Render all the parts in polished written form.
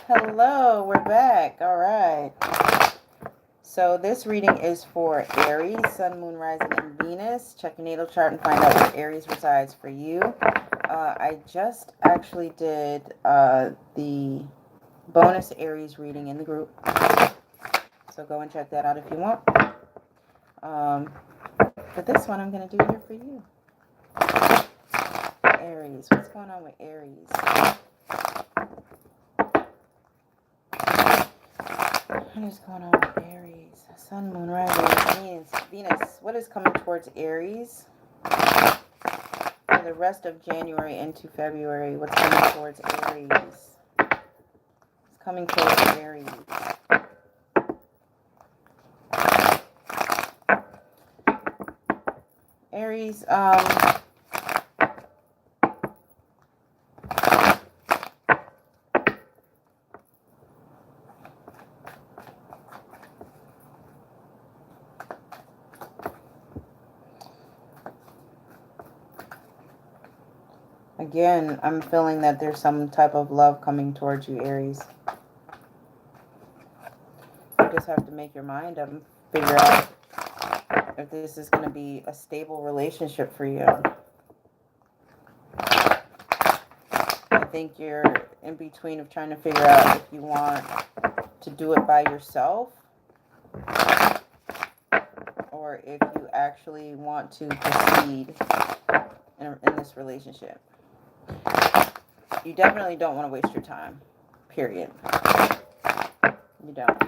Hello, we're back. All right. So this reading is for Aries, Sun, Moon, Rising, and Venus. Check your natal chart and find out where Aries resides for you. I just actually did the bonus Aries reading in the group. So go and check that out if you want. But this one I'm going to do here for you. Aries. What's going on with Aries? What is going on with Aries? Sun, Moon, Rising, Venus. What is coming towards Aries for the rest of January into February? What's coming towards Aries? It's coming towards Aries. Aries, again, I'm feeling that there's some type of love coming towards you, Aries. You just have to make your mind up and figure out if this is going to be a stable relationship for you. I think you're in between of trying to figure out if you want to do it by yourself or if you actually want to proceed in this relationship. You definitely don't want to waste your time, period. You don't.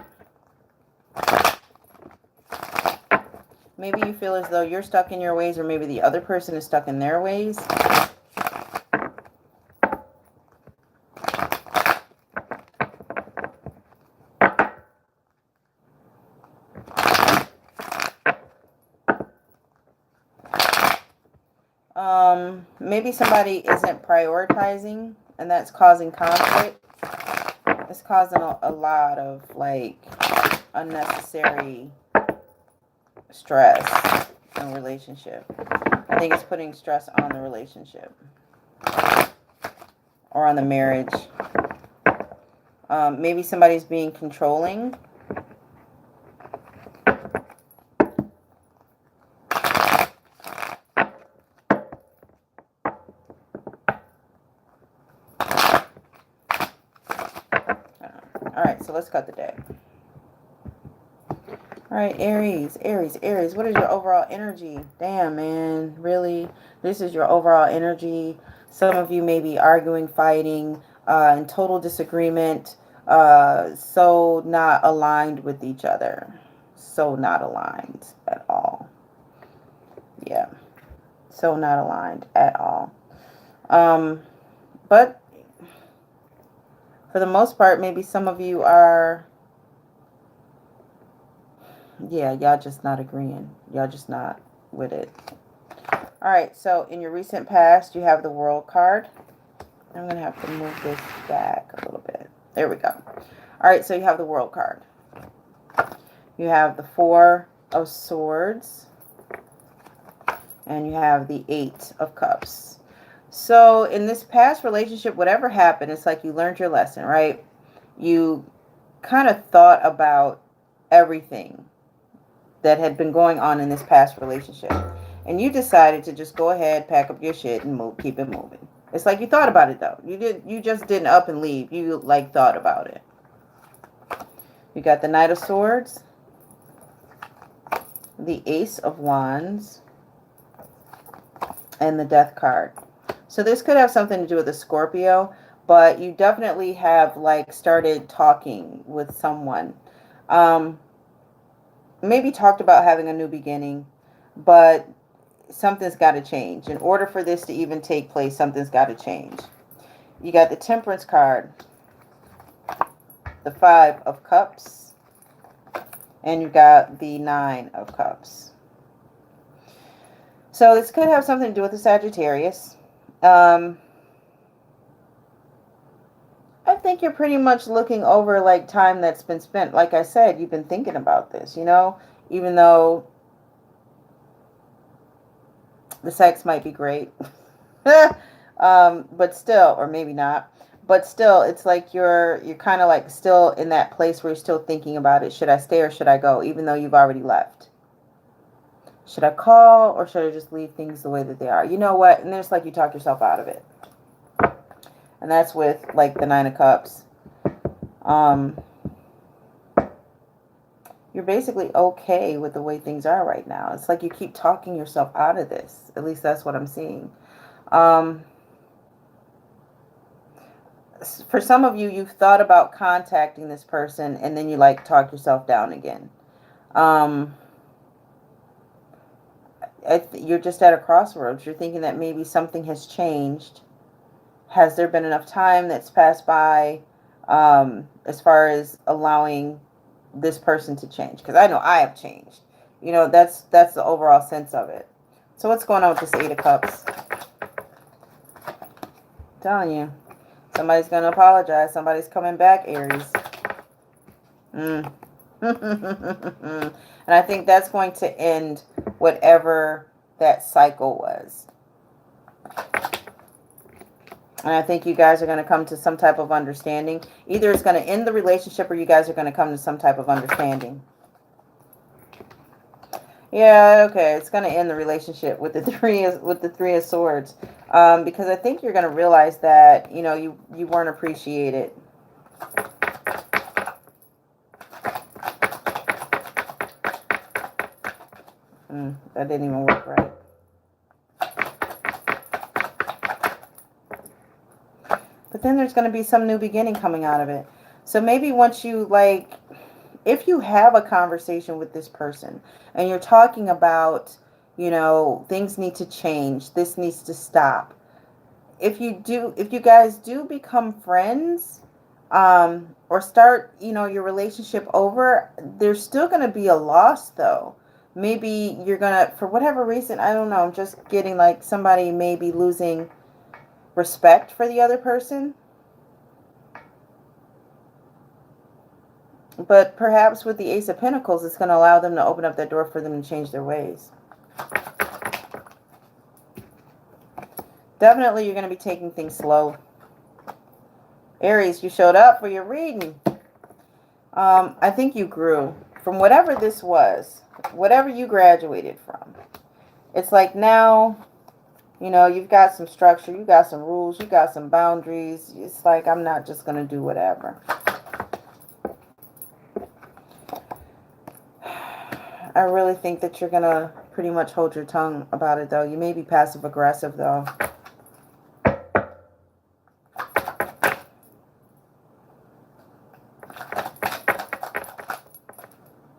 Maybe you feel as though you're stuck in your ways, or maybe the other person is stuck in their ways. Maybe somebody isn't prioritizing, and that's causing conflict. It's causing a lot of, like, unnecessary stress in a relationship. I think it's putting stress on the relationship or on the marriage. Maybe somebody's being controlling. All right, so let's cut the deck. All right, Aries. What is your overall energy? Damn, man. Really? This is your overall energy. Some of you may be arguing, fighting, in total disagreement, so not aligned with each other. So not aligned at all. Yeah. So not aligned at all. But for the most part, maybe some of you are... yeah, y'all just not agreeing. Y'all just not with it. All right, so in your recent past, you have the World card. I'm going to have to move this back a little bit. There we go. All right, so you have the World card. You have the Four of Swords. And you have the Eight of Cups. So in this past relationship, whatever happened, it's like you learned your lesson, right? You kind of thought about everything that had been going on in this past relationship. And you decided to just go ahead, pack up your shit, and keep it moving. It's like you thought about it, though. You just didn't up and leave. You, like, thought about it. You got the Knight of Swords, the Ace of Wands, and the Death card. So this could have something to do with a Scorpio, but you definitely have, like, started talking with someone. Maybe talked about having a new beginning, but something's got to change. In order for this to even take place, something's got to change. You got the Temperance card, the Five of Cups, and you got the Nine of Cups. So this could have something to do with the Sagittarius. I think you're pretty much looking over, like, time that's been spent. Like I said, you've been thinking about this, you know, even though the sex might be great. But still, or maybe not. But still, it's like you're kind of like still in that place where you're still thinking about it. Should I stay or should I go, even though you've already left? Should I call or should I just leave things the way that they are? You know what? And there's like you talk yourself out of it. And that's with like the Nine of Cups. You're basically okay with the way things are right now. It's like you keep talking yourself out of this. At least that's what I'm seeing. For some of you, you've thought about contacting this person and then you like talk yourself down again. You're just at a crossroads. You're thinking that maybe something has changed. Has there been enough time that's passed by as far as allowing this person to change? Because I know I have changed. You know, that's the overall sense of it. So what's going on with this Eight of Cups? I'm telling you. Somebody's going to apologize. Somebody's coming back, Aries. And I think that's going to end whatever that cycle was. And I think you guys are going to come to some type of understanding. Either it's going to end the relationship or you guys are going to come to some type of understanding. Yeah, okay. It's going to end the relationship with the Three of Swords. Because I think you're going to realize that, you know, you weren't appreciated. That didn't even work right. But then there's going to be some new beginning coming out of it. So maybe once you, like, if you have a conversation with this person and you're talking about, you know, things need to change, this needs to stop. If you guys do become friends, or start, you know, your relationship over, there's still going to be a loss though. Maybe you're going to, for whatever reason, I don't know, I'm just getting like somebody may be losing respect for the other person. But perhaps with the Ace of Pentacles, it's going to allow them to open up that door for them to change their ways. Definitely you're going to be taking things slow. Aries, you showed up for your reading. I think you grew from whatever this was, whatever you graduated from. It's like now, you know, you've got some structure, you got some rules, you got some boundaries. It's like, I'm not just going to do whatever. I really think that you're going to pretty much hold your tongue about it, though. You may be passive-aggressive, though.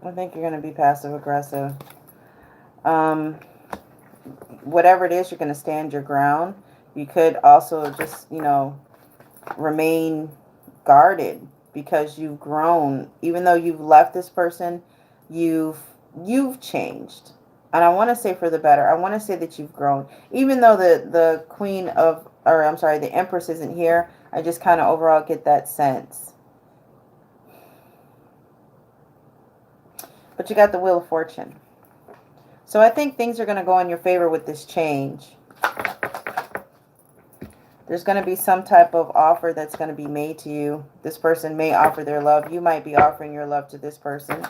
I think you're going to be passive-aggressive. Whatever it is, you're going to stand your ground. You could also just, you know, remain guarded because you've grown. Even though you've left this person, you've changed. And I want to say for the better. I want to say that you've grown. Even though the Queen of, or I'm sorry, the Empress isn't here, I just kind of overall get that sense. But you got the Wheel of Fortune. So I think things are going to go in your favor with this change. There's going to be some type of offer that's going to be made to you. This person may offer their love. You might be offering your love to this person.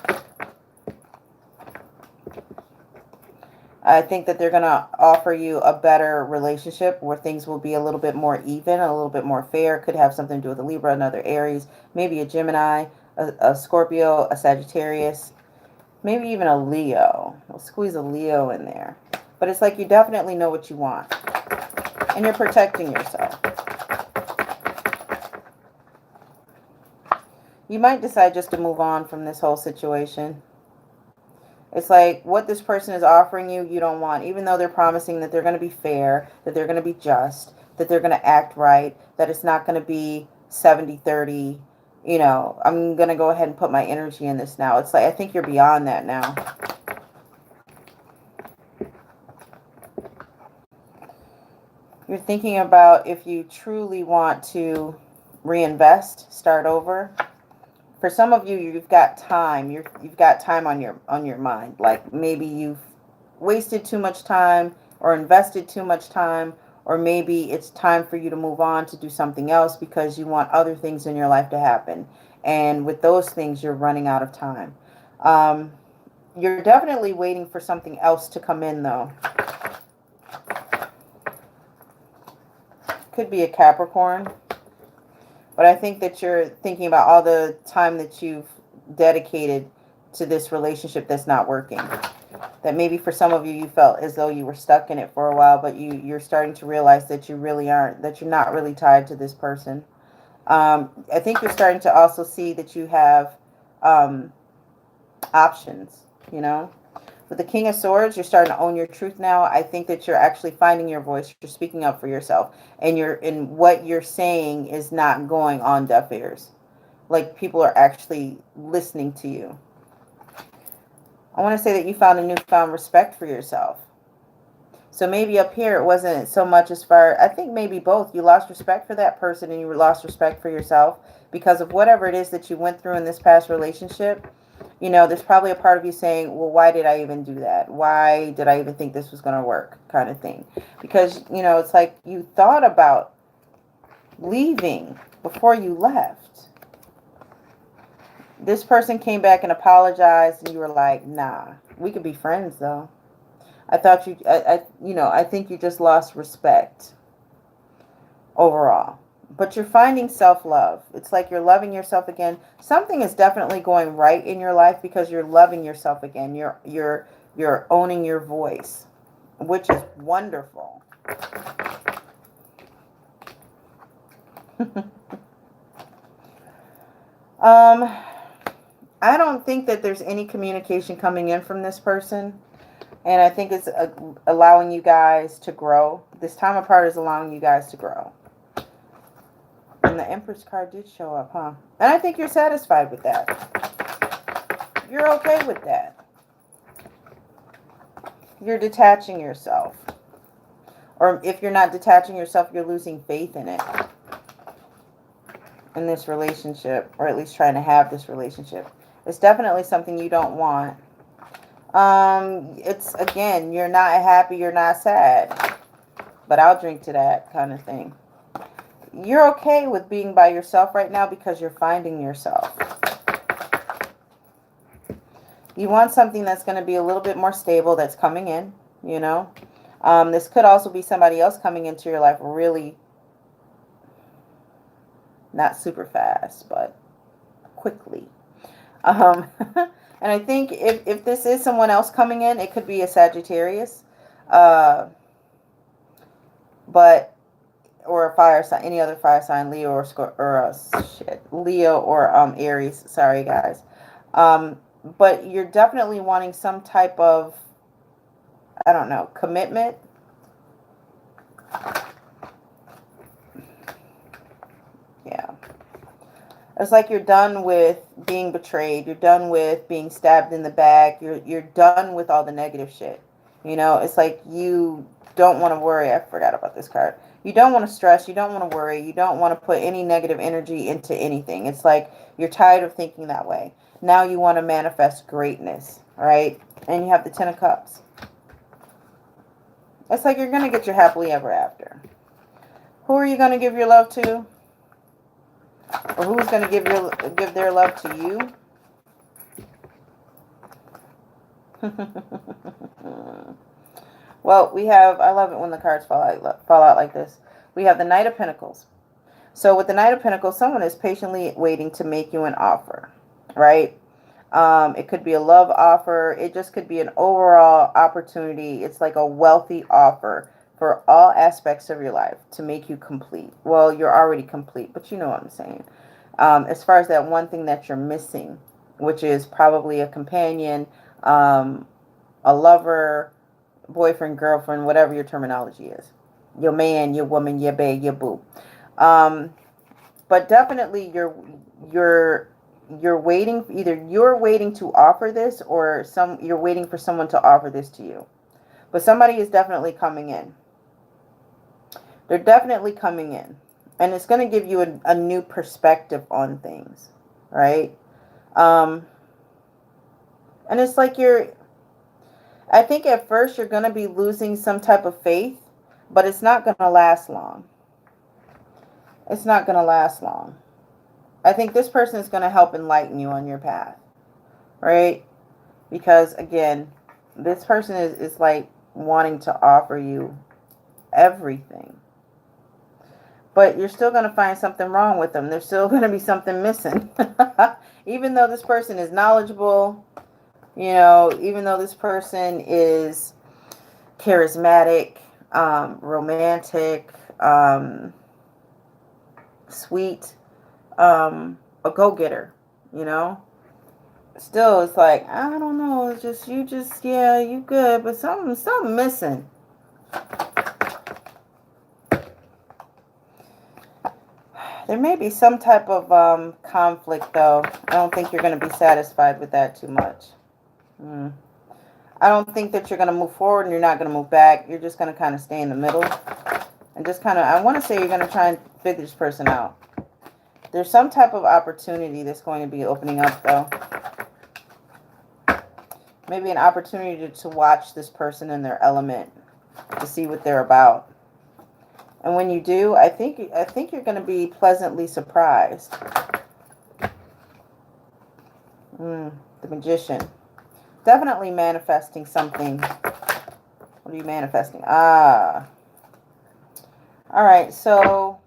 I think that they're going to offer you a better relationship where things will be a little bit more even, a little bit more fair. Could have something to do with a Libra, another Aries, maybe a Gemini, a Scorpio, a Sagittarius. Maybe even a Leo. We'll squeeze a Leo in there. But it's like you definitely know what you want. And you're protecting yourself. You might decide just to move on from this whole situation. It's like what this person is offering you, you don't want. Even though they're promising that they're going to be fair, that they're going to be just, that they're going to act right, that it's not going to be 70-30. You know, I'm going to go ahead and put my energy in this now. It's like, I think you're beyond that now. You're thinking about if you truly want to reinvest, start over. For some of you, you've got time. You've got time on your mind. Like maybe you've wasted too much time or invested too much time or maybe it's time for you to move on to do something else because you want other things in your life to happen. And with those things, you're running out of time. You're definitely waiting for something else to come in, though. Could be a Capricorn. But I think that you're thinking about all the time that you've dedicated to this relationship that's not working. That maybe for some of you, you felt as though you were stuck in it for a while, but you're starting to realize that you really aren't, that you're not really tied to this person. I think you're starting to also see that you have options, you know. With the King of Swords, you're starting to own your truth now. I think that you're actually finding your voice. You're speaking up for yourself. And what you're saying is not going on deaf ears. Like, people are actually listening to you. I want to say that you found a newfound respect for yourself. So maybe up here it wasn't so much as far, I think maybe both. You lost respect for that person and you lost respect for yourself because of whatever it is that you went through in this past relationship. You know, there's probably a part of you saying, well, why did I even do that? Why did I even think this was going to work, kind of thing? Because, you know, it's like you thought about leaving before you left. This person came back and apologized and you were like, nah, we could be friends though. I thought I think you just lost respect overall. But you're finding self-love. It's like you're loving yourself again. Something is definitely going right in your life because you're loving yourself again. You're owning your voice, which is wonderful. I don't think that there's any communication coming in from this person. And I think it's allowing you guys to grow. This time apart is allowing you guys to grow. And the Empress card did show up, huh? And I think you're satisfied with that. You're okay with that. You're detaching yourself. Or if you're not detaching yourself, you're losing faith in it. In this relationship. Or at least trying to have this relationship. It's definitely something you don't want. It's, again, you're not happy, you're not sad. But I'll drink to that kind of thing. You're okay with being by yourself right now because you're finding yourself. You want something that's going to be a little bit more stable that's coming in, you know. This could also be somebody else coming into your life really, not super fast, but quickly. And I think if this is someone else coming in, it could be a Sagittarius. But or a fire sign, any other fire sign, Leo Leo or Aries. Sorry, guys. But you're definitely wanting some type of, I don't know, commitment. Yeah. It's like you're done with being betrayed. You're done with being stabbed in the back. You're done with all the negative shit. You know, it's like you don't want to worry. I forgot about this card. You don't want to stress. You don't want to worry. You don't want to put any negative energy into anything. It's like you're tired of thinking that way. Now you want to manifest greatness, right? And you have the 10 of Cups. It's like you're going to get your happily ever after. Who are you going to give your love to? Or who's going to give their love to you? Well, we have, I love it when the cards fall out like this. We have the Knight of Pentacles. So with the Knight of Pentacles, someone is patiently waiting to make you an offer, right? It could be a love offer. It just could be an overall opportunity. It's like a wealthy offer for all aspects of your life to make you complete. Well, you're already complete, but you know what I'm saying. As far as that one thing that you're missing, which is probably a companion, a lover, boyfriend, girlfriend, whatever your terminology is. Your man, your woman, your bae, your boo. But definitely you're waiting, either you're waiting to offer this or you're waiting for someone to offer this to you. But somebody is definitely coming in. They're definitely coming in. And it's going to give you a new perspective on things, right? And it's like I think at first you're going to be losing some type of faith, But it's not going to last long. It's not going to last long. I think this person is going to help enlighten you on your path, right? Because again, this person is like wanting to offer you everything. But you're still going to find something wrong with them. There's still going to be something missing. Even though this person is knowledgeable, you know, even though this person is charismatic, romantic, sweet, a go-getter, you know, still it's like, I don't know, it's just, yeah, you good, but something missing. There may be some type of conflict, though. I don't think you're going to be satisfied with that too much. I don't think that you're going to move forward and you're not going to move back. You're just going to kind of stay in the middle. And just kind of, I want to say you're going to try and figure this person out. There's some type of opportunity that's going to be opening up, though. Maybe an opportunity to watch this person in their element, to see what they're about. And when you do, I think you're going to be pleasantly surprised. The Magician. Definitely manifesting something. What are you manifesting? All right, so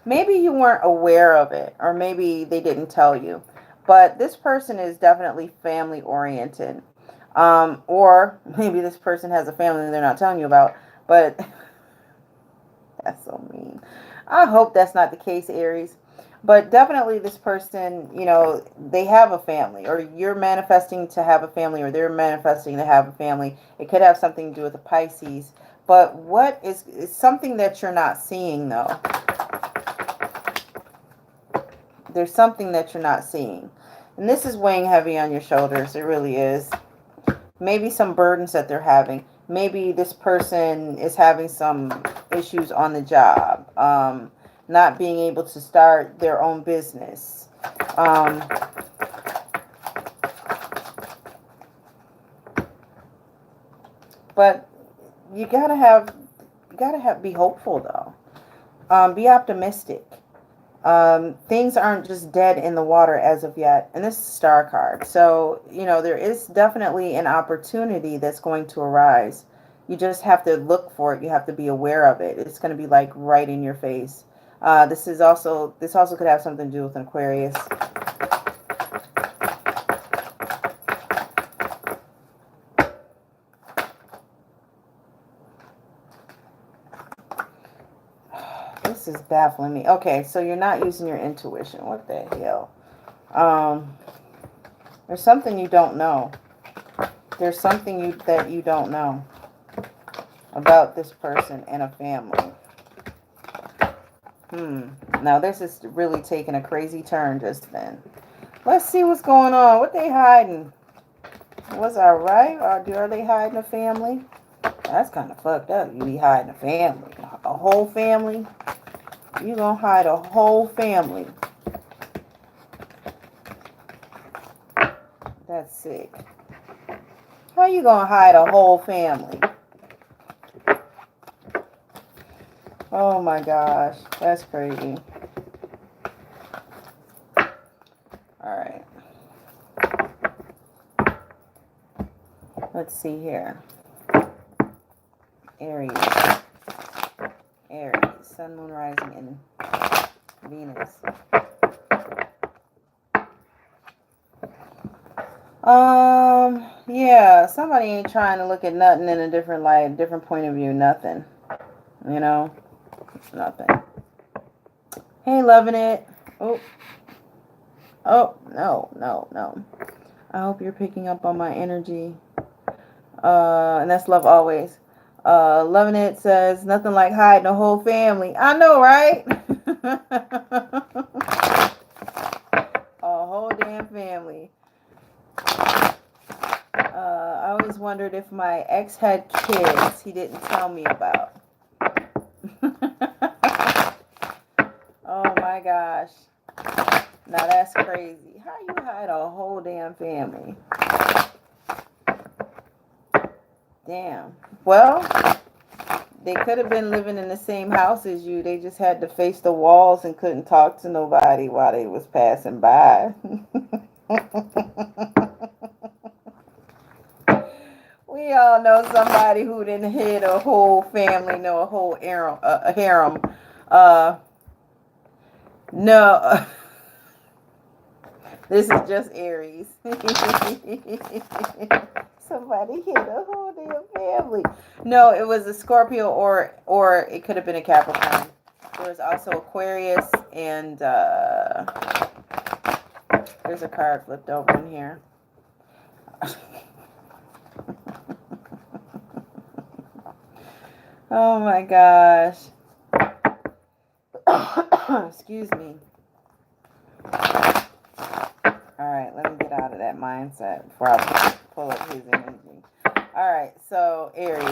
maybe you weren't aware of it, or maybe they didn't tell you. But this person is definitely family oriented. Or maybe this person has a family that they're not telling you about, but that's so mean. I hope that's not the case, Aries. But definitely this person, you know, they have a family, or you're manifesting to have a family, or they're manifesting to have a family. It could have something to do with the Pisces. But what is something that you're not seeing, though? There's something that you're not seeing. And this is weighing heavy on your shoulders. It really is. Maybe some burdens that they're having. Maybe this person is having some issues on the job. Not being able to start their own business. But you gotta be hopeful, though. Be optimistic. Things aren't just dead in the water as of yet. And this is Star card. So, you know, there is definitely an opportunity that's going to arise. You just have to look for it. You have to be aware of it. It's going to be like right in your face. This also could have something to do with an Aquarius. This is baffling me. Okay, so you're not using your intuition. What the hell? There's something you don't know. There's something that you don't know about this person and a family. Now this is really taking a crazy turn just then. Let's see what's going on. What they hiding? Was I right? Or are they hiding a family? That's kind of fucked up. You be hiding a family. A whole family? You gonna hide a whole family. That's sick. How you gonna hide a whole family? Oh my gosh, that's crazy. Alright. Let's see here. Aries. Sun, Moon, Rising, and Venus. Yeah, somebody ain't trying to look at nothing in a different light, different point of view, nothing. You know? Nothing. Hey, loving it. Oh, no. I hope you're picking up on my energy. And that's love always. Loving it says nothing like hiding a whole family. I know, right? A whole damn family. I always wondered if my ex had kids he didn't tell me about. Oh my gosh. Now that's crazy. How you hide a whole damn family? Damn. Well, they could have been living in the same house as you. They just had to face the walls and couldn't talk to nobody while they was passing by. We all know somebody who didn't hit a whole family, no, a whole harem. Harem. No, this is just Aries. Somebody hit a whole damn family. No, it was a Scorpio or it could have been a Capricorn. There was also Aquarius and there's a card flipped over in here. Oh my gosh. Excuse me. Alright, let me get out of that mindset before I pull up his energy. Alright, so Aries.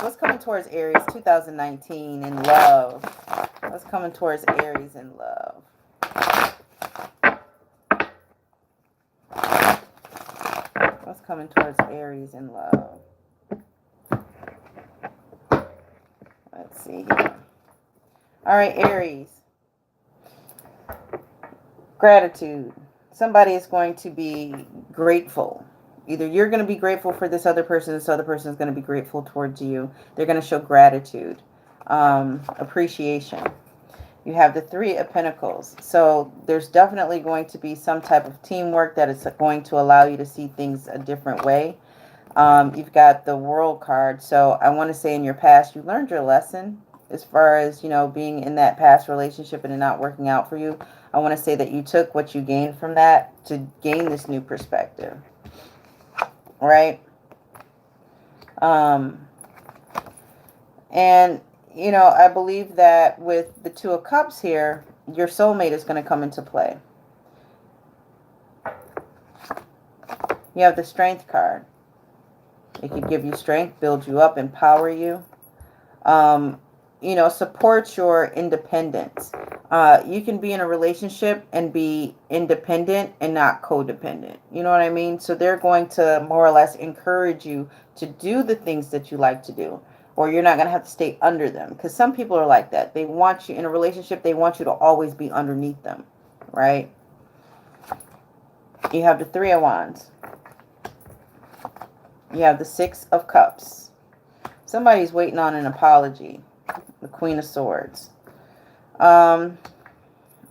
What's coming towards Aries 2019 in love? What's coming towards Aries in love? What's coming towards Aries in love? Let's see here. All right, Aries. Gratitude. Somebody is going to be grateful. Either you're going to be grateful for this other person is going to be grateful towards you. They're going to show gratitude, appreciation. You have the Three of Pentacles. So there's definitely going to be some type of teamwork that is going to allow you to see things a different way. You've got the World card. So I want to say in your past, you learned your lesson as far as, you know, being in that past relationship and it not working out for you. I want to say that you took what you gained from that to gain this new perspective. Right? And, you know, I believe that with the Two of Cups here, your soulmate is going to come into play. You have the Strength card. It could give you strength, build you up, empower you. You know, support your independence. You can be in a relationship and be independent and not codependent. You know what I mean? So they're going to more or less encourage you to do the things that you like to do. Or you're not going to have to stay under them. Because some people are like that. They want you in a relationship. They want you to always be underneath them. Right? You have the Three of Wands. You have the Six of Cups. Somebody's waiting on an apology. The Queen of Swords. I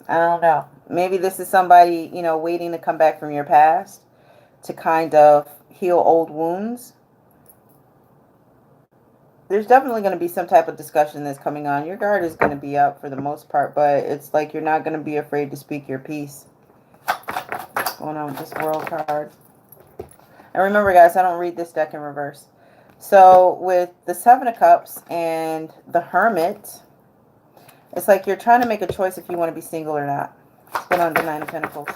don't know. Maybe this is somebody, you know, waiting to come back from your past to kind of heal old wounds. There's definitely going to be some type of discussion that's coming on. Your guard is going to be up for the most part, but it's like you're not going to be afraid to speak your piece. What's going on with this World card? And remember, guys, I don't read this deck in reverse. So with the Seven of Cups and the Hermit, it's like you're trying to make a choice if you want to be single or not. What's going on with the Nine of Pentacles?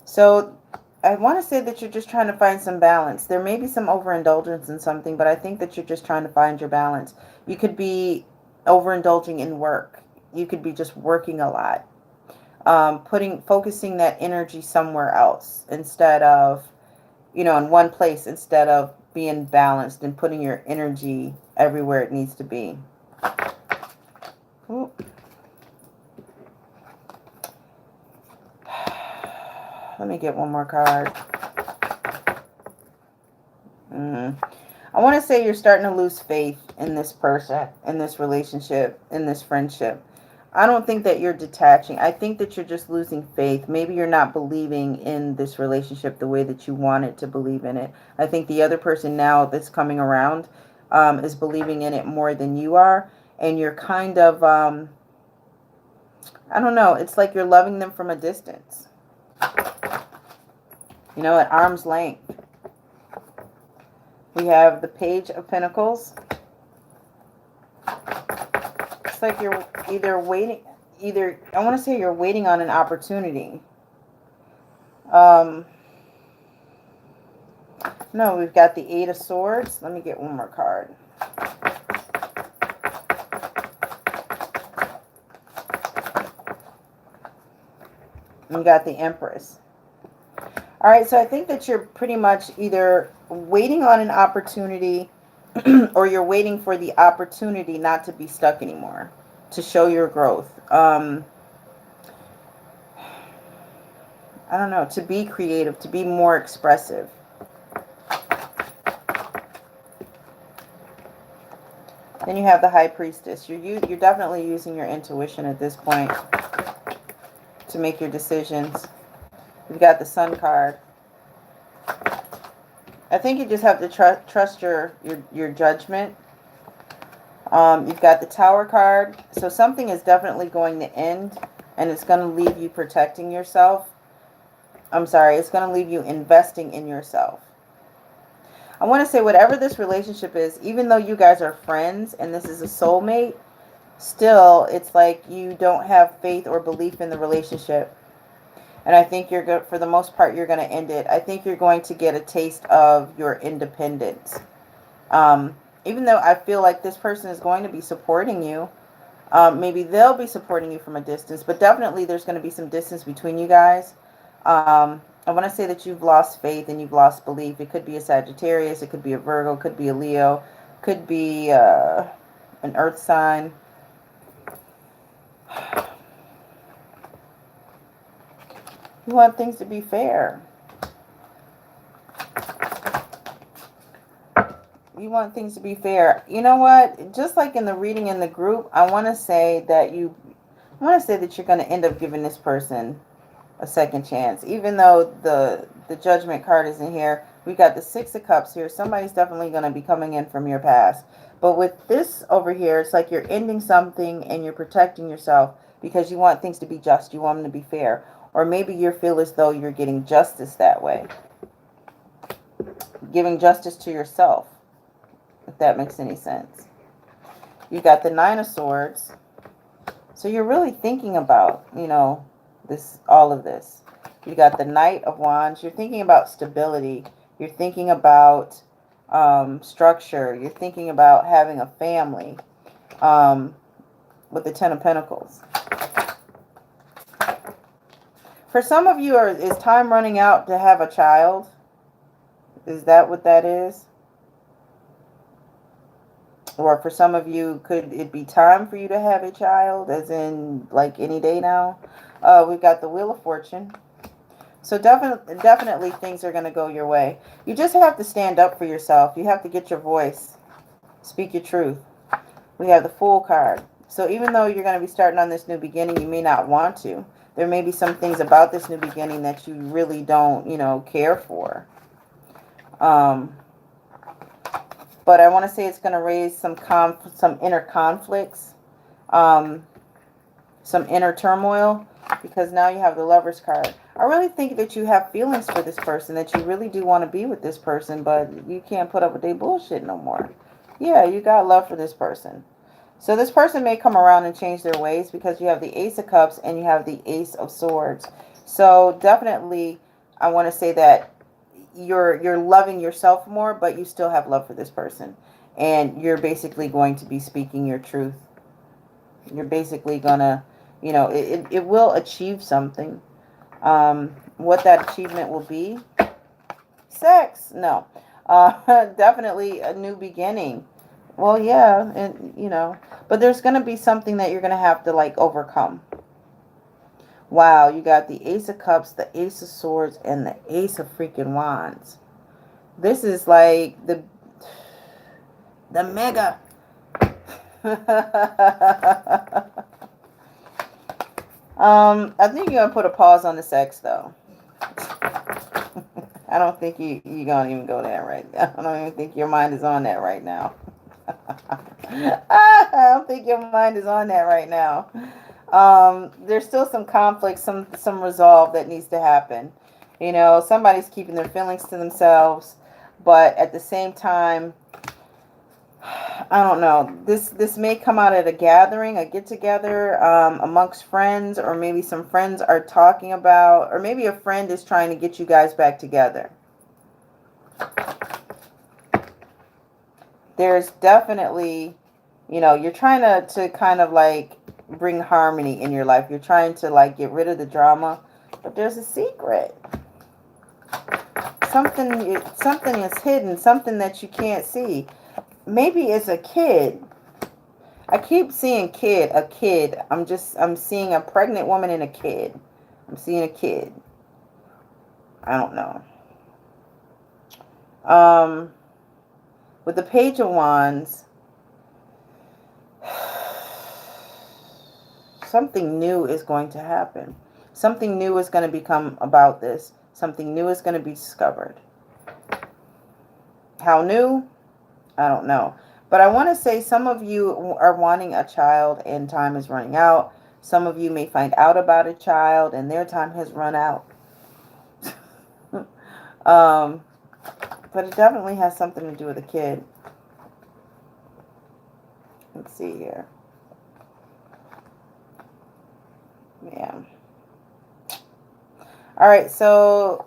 So I want to say that you're just trying to find some balance. There may be some overindulgence in something, but I think that you're just trying to find your balance. You could be overindulging in work. You could be just working a lot. Focusing that energy somewhere else instead of, you know, in one place instead of being balanced and putting your energy everywhere it needs to be. Ooh. Let me get one more card. I want to say you're starting to lose faith in this person, in this relationship, in this friendship. I don't think that you're detaching. I think that you're just losing faith. Maybe you're not believing in this relationship the way that you wanted to believe in it. I think the other person now that's coming around is believing in it more than you are. And you're kind of, I don't know, it's like you're loving them from a distance. You know, at arm's length. We have the Page of Pentacles. It's like you're I want to say you're waiting on an opportunity. No, we've got the Eight of Swords. Let me get one more card. We got the Empress. All right, so I think that you're pretty much either waiting on an opportunity or you're waiting for the opportunity not to be stuck anymore, to show your growth. I don't know, to be creative, to be more expressive. Then you have the High Priestess. You're definitely using your intuition at this point to make your decisions. You've got the Sun card. I think you just have to trust your judgment. You've got the Tower card. So something is definitely going to end, and it's going to leave you protecting yourself. I'm sorry, it's going to leave you investing in yourself. I want to say whatever this relationship is, even though you guys are friends and this is a soulmate, still it's like you don't have faith or belief in the relationship. And I think you're good, for the most part, you're going to end it. I think you're going to get a taste of your independence. Even though I feel like this person is going to be supporting you, maybe they'll be supporting you from a distance, but definitely there's going to be some distance between you guys. I want to say that you've lost faith and you've lost belief. It could be a Sagittarius, it could be a Virgo, it could be a Leo, could be an Earth sign. You want things to be fair. You want things to be fair. You know what? Just like in the reading in the group, I want to say that you're going to end up giving this person a second chance. Even though the Judgment card is in here, we got the Six of Cups here. Somebody's definitely going to be coming in from your past. But with this over here, it's like you're ending something and you're protecting yourself because you want things to be just. You want them to be fair. Or maybe you feel as though you're getting justice that way. Giving justice to yourself, if that makes any sense. You got the Nine of Swords. So you're really thinking about, all of this. You got the Knight of Wands. You're thinking about stability. You're thinking about structure. You're thinking about having a family with the Ten of Pentacles. For some of you, is time running out to have a child? Is that what that is? Or for some of you, could it be time for you to have a child, as in like any day now? We've got the Wheel of Fortune. So definitely things are going to go your way. You just have to stand up for yourself. You have to get your voice. Speak your truth. We have the Fool card. So even though you're going to be starting on this new beginning, you may not want to. There may be some things about this new beginning that you really don't, care for. But I want to say it's going to raise some inner conflicts, some inner turmoil, because now you have the Lovers card. I really think that you have feelings for this person, that you really do want to be with this person, but you can't put up with their bullshit no more. Yeah, you got love for this person. So this person may come around and change their ways because you have the Ace of Cups and you have the Ace of Swords. So definitely I want to say that you're loving yourself more, but you still have love for this person. And you're basically going to be speaking your truth. You're basically going to, it will achieve something. What that achievement will be? Sex? No. Definitely a new beginning. Well, yeah, and but there's going to be something that you're going to have to overcome. Wow, you got the Ace of Cups, the Ace of Swords, and the Ace of freaking Wands. This is like the mega. I think you're going to put a pause on the sex, though. I don't think you're going to even go there right now. I don't even think your mind is on that right now. I don't think your mind is on that right now. There's still some conflict, some resolve that needs to happen. Somebody's keeping their feelings to themselves, but at the same time, I don't know. This may come out at a gathering, a get-together amongst friends, or maybe some friends are talking about, or maybe a friend is trying to get you guys back together. There's definitely, you're trying to kind of bring harmony in your life. You're trying to get rid of the drama, but there's a secret. something is hidden, something that you can't see. Maybe it's a kid. I keep seeing a kid. I'm seeing a pregnant woman and a kid. I'm seeing a kid. I don't know. With the Page of Wands, something new is going to happen. Something new is going to become about this. Something new is going to be discovered. How new? I don't know. But I want to say some of you are wanting a child and time is running out. Some of you may find out about a child and their time has run out. But it definitely has something to do with a kid. Let's see here. Yeah. All right, so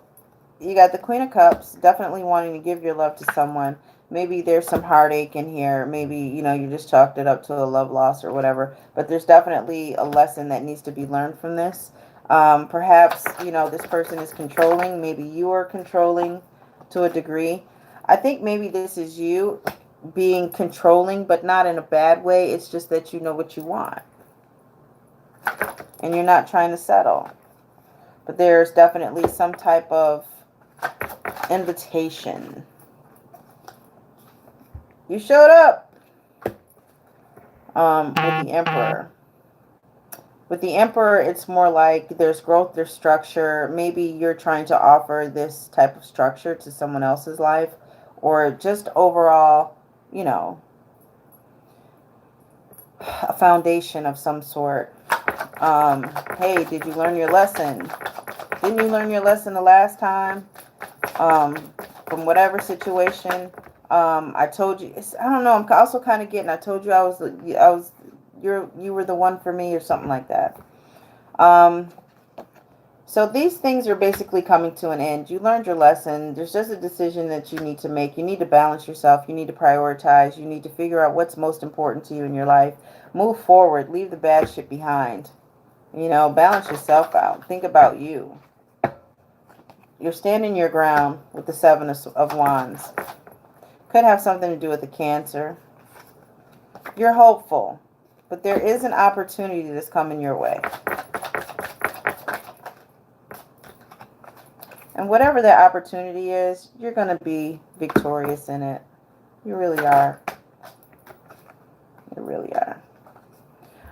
you got the Queen of Cups, definitely wanting to give your love to someone. Maybe there's some heartache in here. Maybe, you know, you just chalked it up to a love loss or whatever. But there's definitely a lesson that needs to be learned from this. Perhaps, you know, this person is controlling. Maybe you are controlling to a degree. I think maybe this is you being controlling, but not in a bad way. It's just that you know what you want. And you're not trying to settle. But there's definitely some type of invitation. You showed up with the Emperor. With the Emperor, it's more like there's growth, there's structure. Maybe you're trying to offer this type of structure to someone else's life. Or just overall, you know, a foundation of some sort. Hey, did you learn your lesson? Didn't you learn your lesson the last time? From whatever situation. I told you, I don't know, I'm also kind of getting, I told you you were the one for me or something like that. So these things are basically coming to an end. You learned your lesson. There's just a decision that you need to make. You need to balance yourself. You need to prioritize. You need to figure out what's most important to you in your life. Move forward. Leave the bad shit behind. You know, balance yourself out. Think about you. You're standing your ground with the Seven of Wands. Could have something to do with the Cancer. You're hopeful, but there is an opportunity that's coming your way. And whatever that opportunity is, you're going to be victorious in it. You really are. You really are.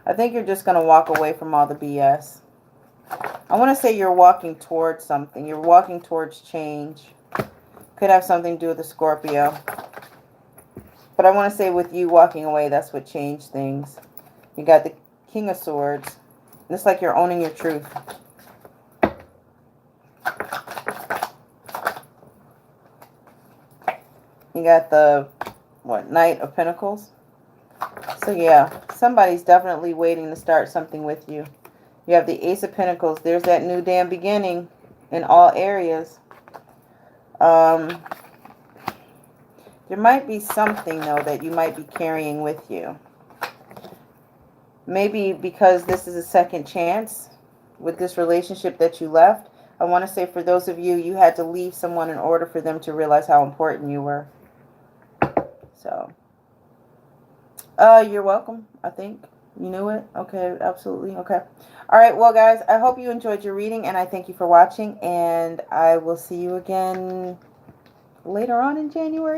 I think you're just going to walk away from all the BS. I want to say you're walking towards something. You're walking towards change. Could have something to do with the Scorpio. But I want to say with you walking away, that's what changed things. You got the King of Swords. It's like you're owning your truth. You got the, Knight of Pentacles. So yeah, somebody's definitely waiting to start something with you. You have the Ace of Pentacles. There's that new damn beginning in all areas. There might be something, though, that you might be carrying with you. Maybe because this is a second chance with this relationship that you left. I want to say for those of you, you had to leave someone in order for them to realize how important you were. So, you're welcome, I think. You knew it? Okay, absolutely. Okay. All right, well, guys, I hope you enjoyed your reading, and I thank you for watching, and I will see you again later on in January.